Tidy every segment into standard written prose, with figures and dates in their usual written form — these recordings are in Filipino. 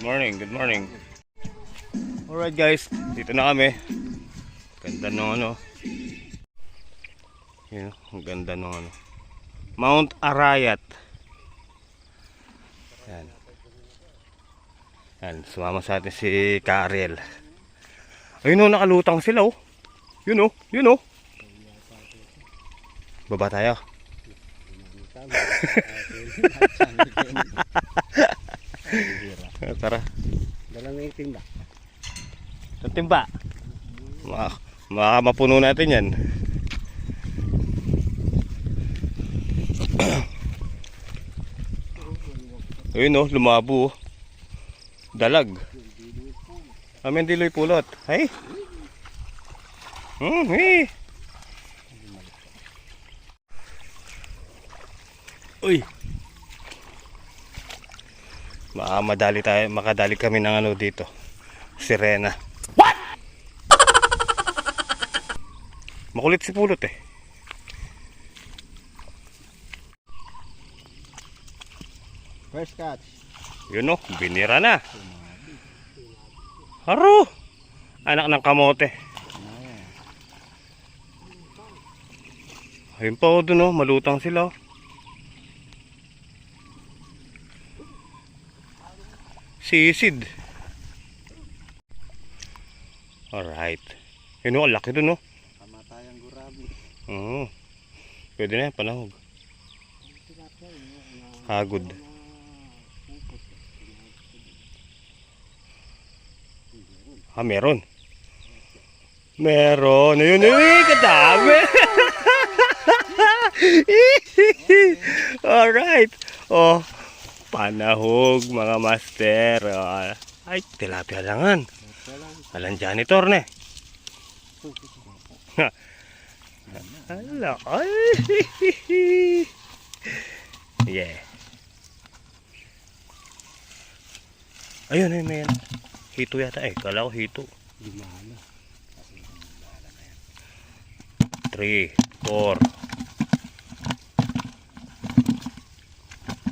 morning, good morning. Alright guys, dito na kami. Ganda ng ano. Yun, ang ganda ng ano. Mount Arayat. Yan. Yan, sumama sa atin si Karel. Ayun o, nakalutang sila oh. Yun o. Baba tayo. Tara. Dalang may timba. Ang timba. Mapuno natin yan. Ayun o, lumabo. Dalag. Amin diloy pulot. Ay. Hey. Uy. Makadali kami ng ano dito. Sirena. What? Makulit si pulot eh. First catch. Yun o, binira na. Haro. Anak ng kamote. Ayun pa o dun o, malutang sila o. Sisid. Alright. Yun o, laki dun o. Kamatayang gurabi. Pwede na yan, panahog. Hagod. Meron. Meron. Ayun, kadami. Alright. Oh, panahog mga master. Ay, tilapia langan. Alang janitor ne. Hala. Ay. Yeah. Ayun, may hito yata eh. Kala ko hito. 3, 4,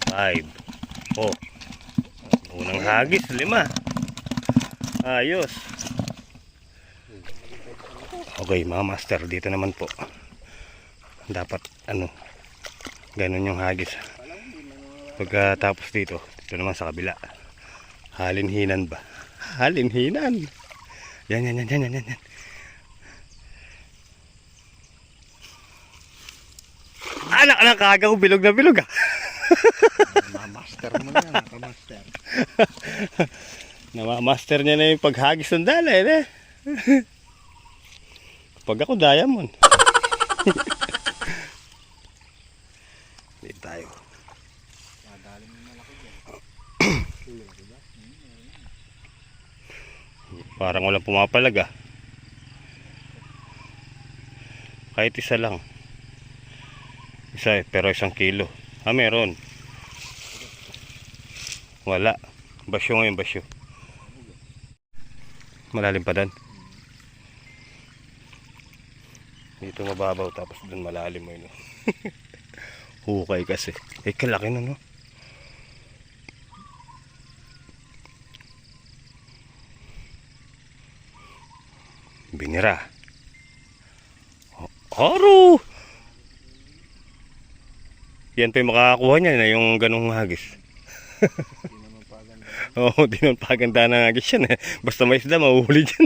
5. Oh. Unang hagis, 5. Ayos. Okay, mga master, dito naman po. Dapat ganun yung hagis. Pagkatapos dito naman sa kabila. Halinhinan ba? Halinhinan. Yan. Anak kagaw, bilog na bilog ah. Master mo na yan, nakamaster. Namamaster niya na yung paghagis ng dalay eh. Pag ako diamond. Dito tayo. Parang walang pumapalag ah. Kahit isa lang. Isa pero 1 kilo. Meron. Wala. Basyo ngayon, basyo. Malalim pa dan. Dito mababaw tapos dun malalim mo yun. Hukay kasi. Kalaki na no. Binira. Haro! Yan pa yung makakakuha niya na yung ganong hagis. Oo, di naman paganda ng hagis yan eh. Basta may isda, mahuhuli dyan.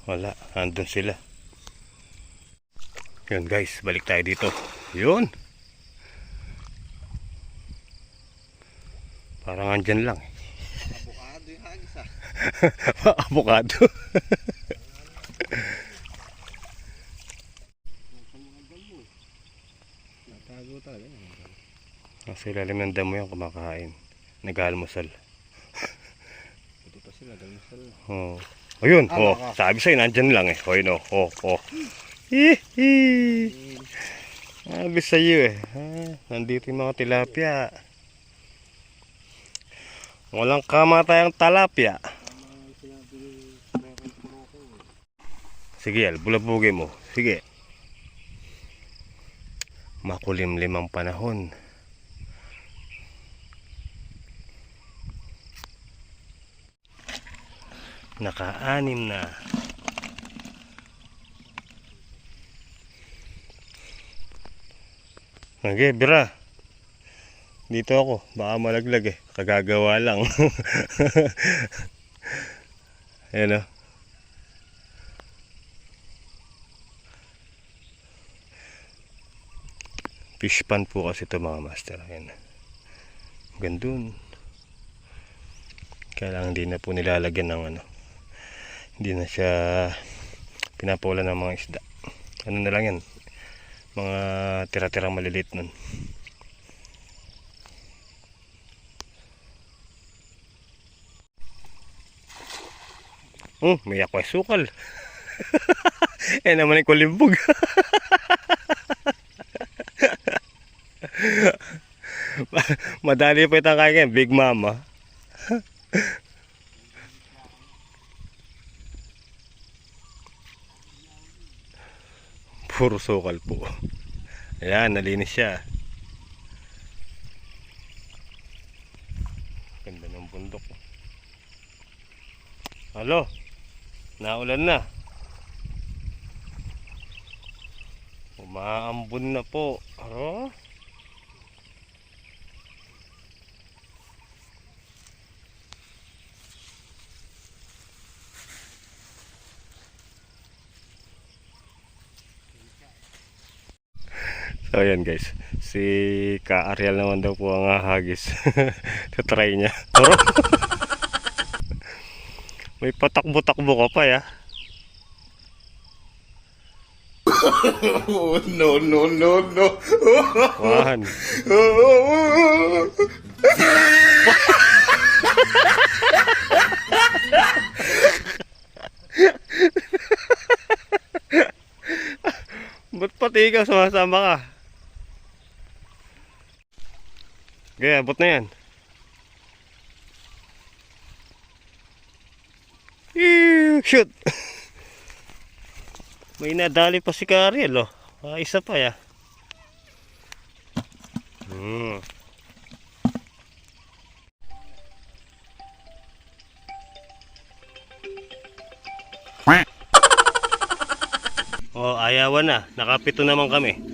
Wala, andun sila. Yun guys, balik tayo dito. Yun. Parang andyan lang. Abukado yung hagis ah. Abukado. Natago talaga. Nasa ilalim ng damo yung kumakain. Nag-almusal. Ito pa sila, galmasal. Oh. Ayun, sabi sa'yo, nandyan lang eh. Ayun oh. Hihi. Sabi sa'yo eh. Nandito yung mga tilapia. Walang kamatayang talapia. Sige, bulabugin mo. Sige. Makulimlim ang panahon. Naka-anim na. Okay, bira. Dito ako. Baka malaglag eh. Kagagawa lang. Ayan o. Fish pan po kasi ito mga master. Ayan. Gandun. Kailangan hindi na po nilalagyan ng ano. Hindi na siya pinapawalan ng mga isda. Ano na lang yan. Mga tira-tirang maliliit nun. May ako ay sukal. Naman ay kulimbog. Madali pa itang kaya Big Mama. Puro sukal po. Ayan, nalinis siya. Ganda ng bundok. Halo, naulan na. Umaambon na po. Oh. So ayan guys, si Ka Ariel naman daw po ang hagis. Tatry niya. May patakbo-takbo ka pa ya. Oh, no, no, no, no. Wahan. Ba't pati ikaw sumasama ka? Kaya, abot na yan. Shoot! May nadali pa si Kariel, oh. Isa pa, ya. Oh, ayawan na. Nakapito naman kami.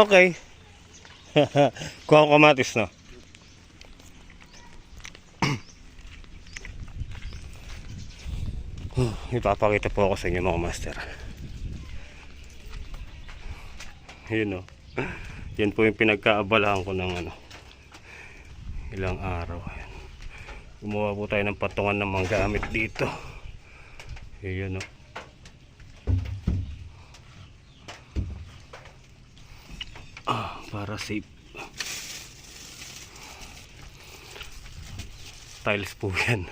Okay. Kuha ko kamatis, no? Ipapakita po ako sa inyo mga master. Yun, no? Yan po yung pinagkaabalahan ko ng ano, ilang araw. Ayan. Gumawa po tayo ng patungan ng mga gamit dito. Yun, no? Para safe. Tiles po yan.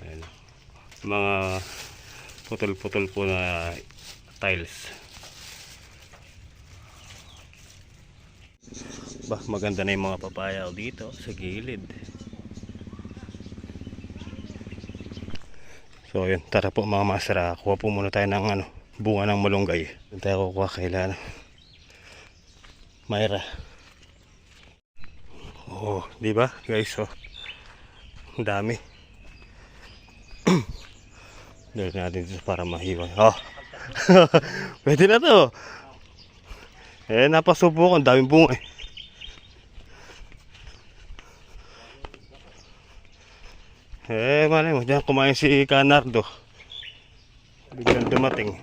Ayan. Mga putol-putol po na tiles. Bah, maganda na yung mga papaya dito sa gilid. So yun, tara po mga masara. Kuha po muna tayo ng bunga ng malunggay. Doon tayo kukuha kailan Mayra. Oh, di ba guys? Oh, ang dami. Dali natin dito para mahiwa. Oh. Pwede na to. Napasubo ko, ang daming bunga eh. Malay mo, diyan kumain si Canardo. Biglang dumating.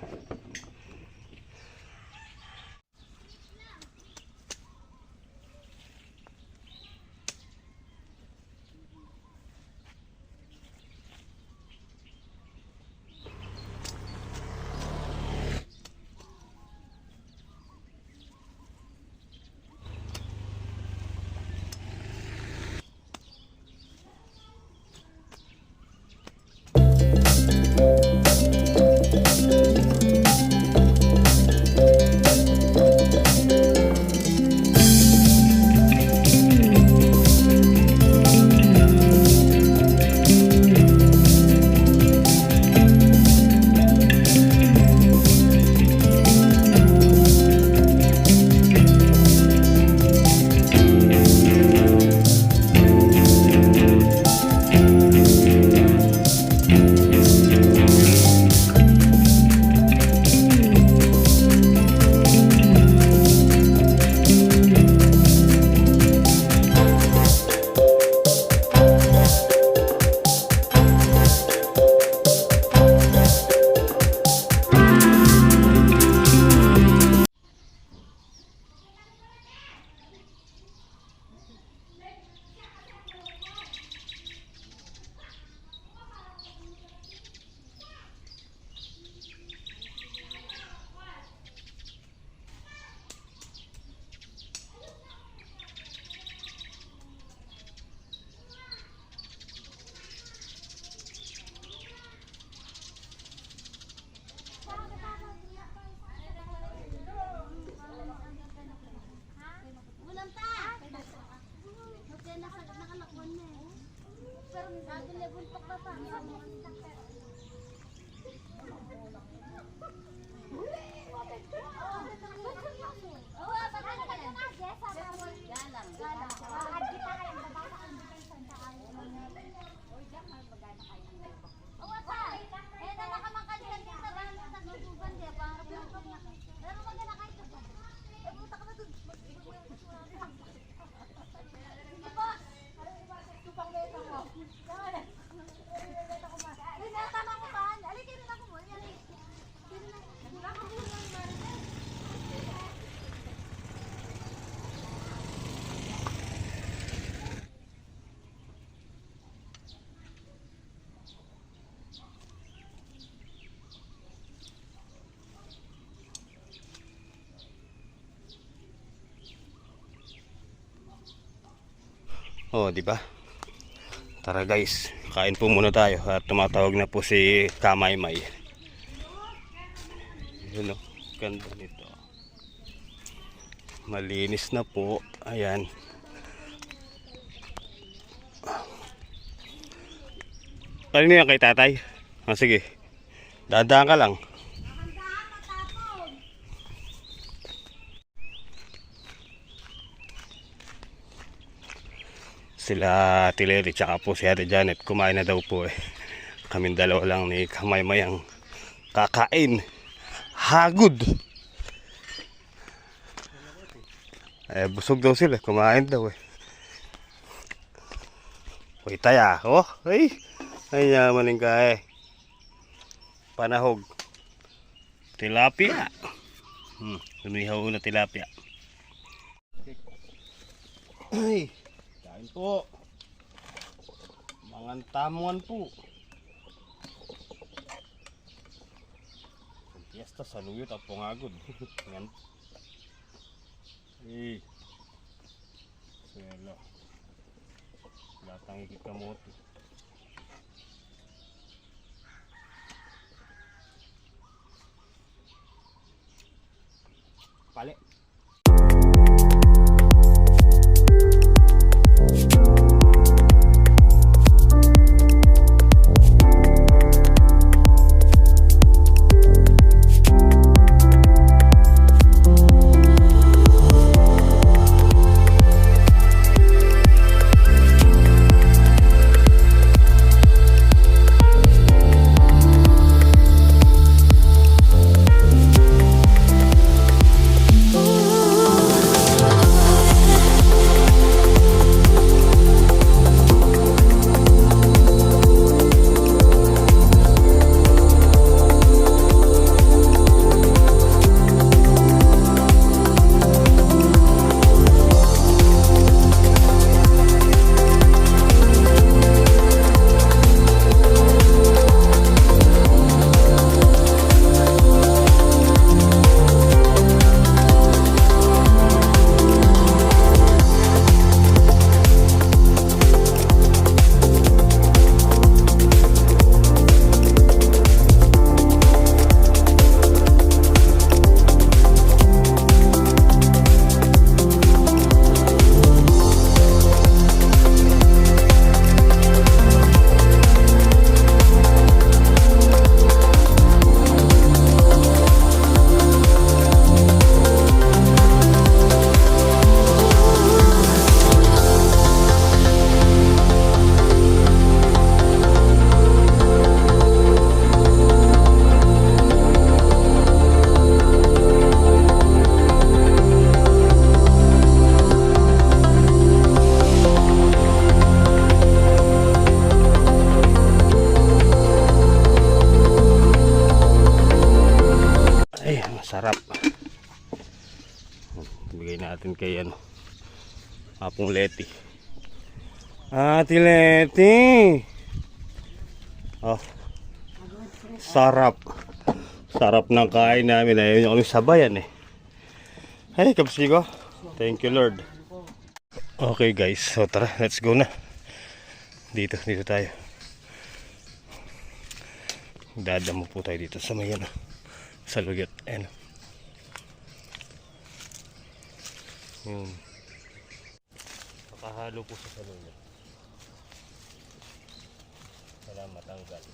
Oh, di ba? Tara guys, kain po muna tayo at tumatawag na po si Kamaymay. Yun o, ganda nito. Malinis na po. Ayan. Kanino yan kay tatay? Sige. Dadaan ka lang. Sila Ate Lery tsaka po si Ate Janet kumain na daw po eh. Kaming dalawa lang ni Kamaymay ang kakain. Hagod. Busog daw sila, kumain daw eh. Uy taya, oh, ay yamanin ka eh. Panahog. Tilapia. Umihaw na tilapia. Ay, kain po. Mga tamuan po. Fiesta saluyot at pungagod. Yan. Selo. Datang ikit kamote. Pali. bigay natin kay ano, Apong Leti. Ate Leti! Oh, sarap. Sarap ng kain namin. Ayaw nyo kami sabayan eh. Hey, kapsigo. Thank you, Lord. Okay guys, so tara, let's go na. Dito tayo. Dadamo po tayo dito sa may ano, sa lugat. Ayan. Yun. Nakahalo po sa salungat. Wala matanggal.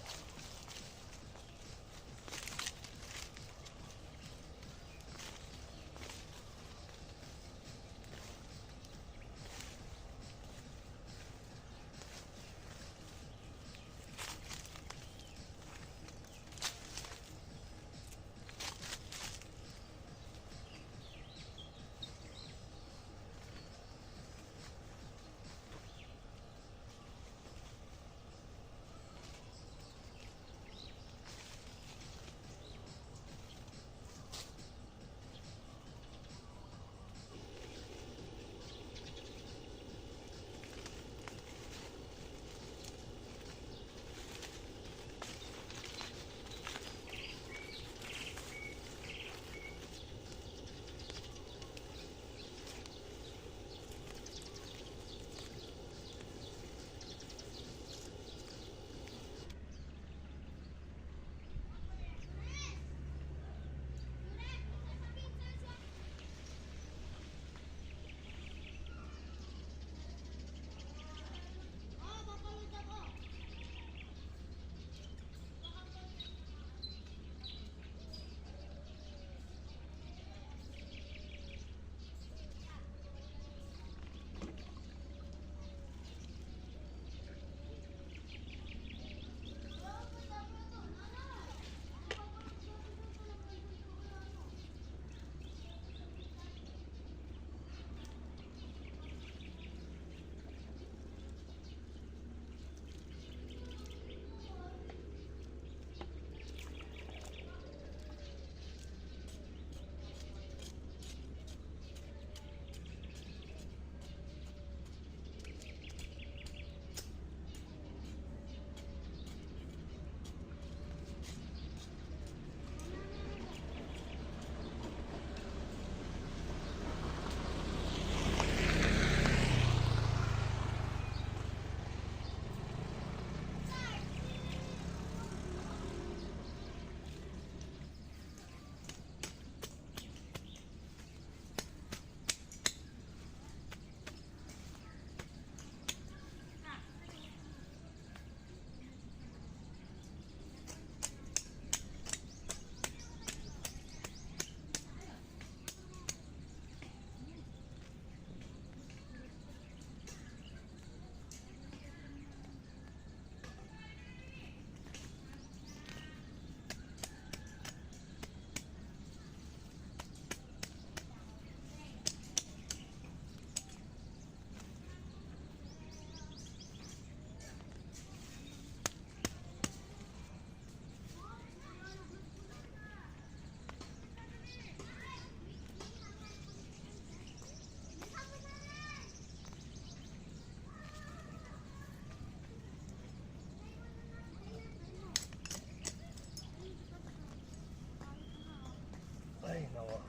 Ay, nawa.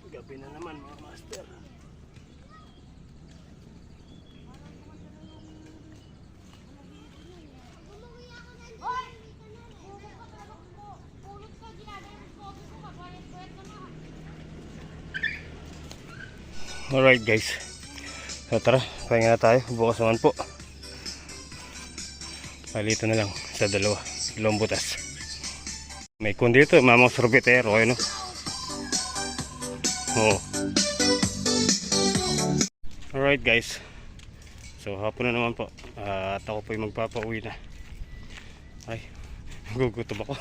Gabi na naman mga master. Alright guys. So tara, pahinga na tayo. Bukas naman po. Palito na lang sa dalawa. Dalawang butas. May kun dito, mamang sorbetero, ano? Oo. Alright guys. So hapon na naman po. At ako po yung magpapauwi na. Ay, gugutom ako.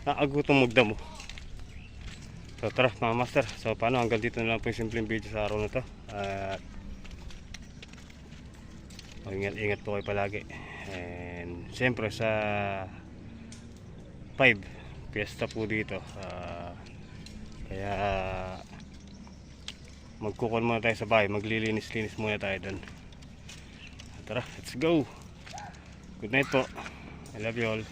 Nakagutom magdamo. So tara mga master. So paano, hanggang dito na lang po yung simpleng video sa araw na to. Ingat po kayo palagi. And siyempre sa 5 fiesta po dito. Kaya magkukon muna tayo sa bahay, maglilinis-linis muna tayo doon. Tara, let's go. Good night po. I love you all.